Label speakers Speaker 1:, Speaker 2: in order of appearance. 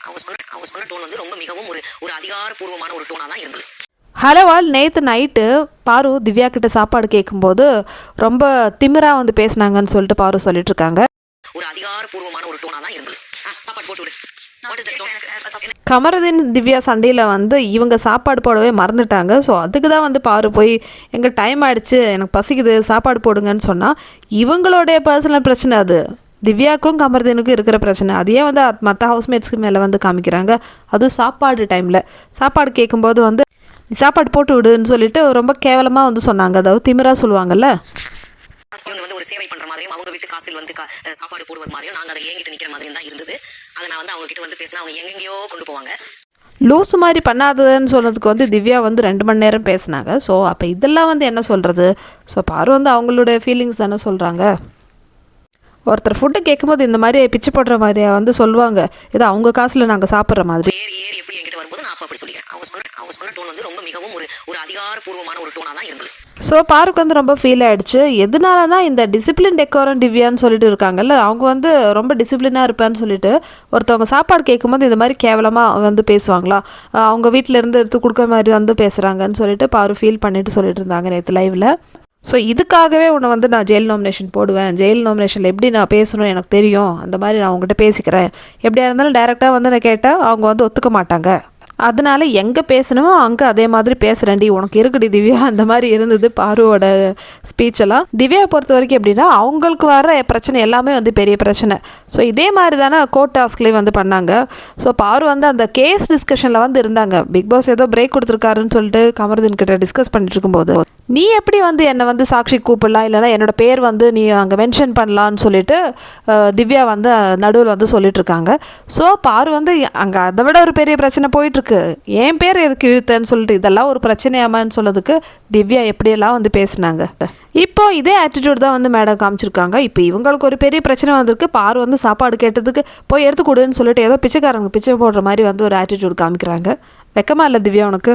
Speaker 1: அவங்க சொன்ன டோன் வந்து ரொம்ப மிகவும் ஒரு அதிகாரப்பூர்வமான ஒரு டோனா தான் இருந்தது.
Speaker 2: ஹலோ ஆல், நேற்று நைட்டு பாரு திவ்யா கிட்ட சாப்பாடு கேட்கும்போது ரொம்ப திமிரா வந்து பேசினாங்கன்னு சொல்லிட்டு பாரு சொல்லிட்டு இருக்காங்க.
Speaker 1: ஒரு அதிகாரப்பூர்வமான ஒரு டோனா தான் இருந்தது. சாப்பாடு போட்டு விடு.
Speaker 2: கமருதீன் திவ்யா சண்டையில் வந்து இவங்க சாப்பாடு போடவே மறந்துட்டாங்க. ஸோ அதுக்கு தான் வந்து பாரு போய் எங்கள் டைம் ஆகிடுச்சு, எனக்கு பசிக்குது, சாப்பாடு போடுங்கன்னு சொன்னால் இவங்களுடைய பர்சனல் பிரச்சனை அது. திவ்யாவுக்கும் கமருதீனுக்கும் இருக்கிற பிரச்சனை அதையே வந்து மற்ற ஹவுஸ்மேட்ஸ்க்கு மேலே வந்து காமிக்கிறாங்க. அதுவும் சாப்பாடு டைமில் சாப்பாடு கேட்கும்போது வந்து சாப்பாடு போட்டு விடுன்னு சொல்லிட்டு ரொம்ப கேவலமாக வந்து சொன்னாங்க. அதாவது திமிரா சொல்லுவாங்கல்ல.
Speaker 1: இவங்க வந்து ஒரு சேவை பண்ற மாதிரியும் அவங்க வீட்டு காசில் வந்து சாப்பாடு போடுவது மாதிரியும் நாங்கள் அதை ஏங்கிட்டு நிற்கிற மாதிரியும் தான் இருந்தது. அதை நான் வந்து அவங்க கிட்ட வந்து பேசினா அவங்க எங்கெங்கேயோ கொண்டு போவாங்க.
Speaker 2: லூஸ் மாதிரி பண்ணாததுன்னு சொன்னதுக்கு வந்து திவ்யா வந்து 2 மணி நேரம் பேசினாங்க. ஸோ அப்போ இதெல்லாம் வந்து என்ன சொல்கிறது? ஸோ பாரு வந்து அவங்களோட ஃபீலிங்ஸ் தானே சொல்கிறாங்க. ஒருத்தர் ஃபுட்டு கேட்கும்போது இந்த மாதிரி பிச்சு போடுற மாதிரியா வந்து சொல்லுவாங்க, ஏதோ அவங்க காசில் நாங்கள் சாப்பிட்ற மாதிரி.
Speaker 1: ஏறி எப்படி என்கிட்ட வரும்போது நான் அப்படி சொல்லிக்கிறேன். அவங்க சொன்ன டோன் வந்து ரொம்ப மிகவும் ஒரு அதிகாரப்பூர்வமான ஒரு டோனா தான் இருந்தது.
Speaker 2: ஸோ பாருக்கு வந்து ரொம்ப ஃபீல் ஆகிடுச்சு. எதனாலனா இந்த டிசிப்ளின் டெக்கோரம் திவ்யான்னு சொல்லிட்டு இருக்காங்கல்ல, அவங்க வந்து ரொம்ப டிசிப்ளினாக இருப்பேன்னு சொல்லிட்டு ஒருத்தவங்க சாப்பாடு கேட்கும்போது இந்த மாதிரி கேவலமாக வந்து பேசுவாங்களா, அவங்க வீட்டில் இருந்து எடுத்து கொடுக்குற மாதிரி வந்து பேசுகிறாங்கன்னு சொல்லிட்டு பாரு ஃபீல் பண்ணிட்டு சொல்லிட்டு இருந்தாங்க நேற்று லைவில். ஸோ இதுக்காகவே உன்னை வந்து நான் ஜெயில் நாமினேஷன் போடுவேன், ஜெயில் நாமினேஷனில் எப்படி நான் பேசணும் எனக்கு தெரியும், அந்த மாதிரி நான் அவங்ககிட்ட பேசிக்கிறேன், எப்படியா இருந்தாலும் டைரெக்டாக வந்து நான் கேட்டால் அவங்க வந்து ஒத்துக்க மாட்டாங்க, அதனால எங்கே பேசணுமோ அங்கே அதே மாதிரி பேசுகிறேன்டி, உனக்கு இருக்குடி திவ்யா, அந்த மாதிரி இருந்தது பாருவோட ஸ்பீச்செல்லாம். திவ்யாவை பொறுத்த வரைக்கும் எப்படின்னா அவங்களுக்கு வர பிரச்சனை எல்லாமே வந்து பெரிய பிரச்சனை. ஸோ இதே மாதிரி தானே கோர்ட் டாஸ்க்லேயும் வந்து பண்ணாங்க. ஸோ பாரு வந்து அந்த கேஸ் டிஸ்கஷனில் வந்து இருந்தாங்க. பிக் பாஸ் ஏதோ பிரேக் கொடுத்துருக்காருன்னு சொல்லிட்டு கமருதீன் கிட்ட டிஸ்கஸ் பண்ணிட்டு இருக்கும்போது, நீ எப்படி வந்து என்னை வந்து சாட்சி கூப்பிடலாம், இல்லைனா என்னோட பேர் வந்து நீ அங்கே மென்ஷன் பண்ணலான்னு சொல்லிட்டு திவ்யா வந்து நடுவில் வந்து சொல்லிட்டு இருக்காங்க. ஸோ பாரு வந்து அங்கே அதை விட ஒரு பெரிய பிரச்சனை போயிட்டுருக்கு, என் பேர் எதுக்கு இழுத்தேன்னு சொல்லிட்டு இதெல்லாம் ஒரு பிரச்சனையாமான்னு சொன்னதுக்கு திவ்யா எப்படியெல்லாம் வந்து பேசினாங்க. இப்போ இதே ஆட்டிடியூட் தான் வந்து மேடம் காமிச்சிருக்காங்க. இப்போ இவங்களுக்கு ஒரு பெரிய பிரச்சனை வந்திருக்கு. பாரு வந்து சாப்பாடு கேட்டதுக்கு போய் எடுத்து கொடுன்னு சொல்லிட்டு ஏதோ பிச்சைக்காரங்க பிச்சை போடுற மாதிரி வந்து ஒரு ஆட்டிடியூட் காமிக்கிறாங்க. வெக்கமா இல்லை திவ்யா உனக்கு?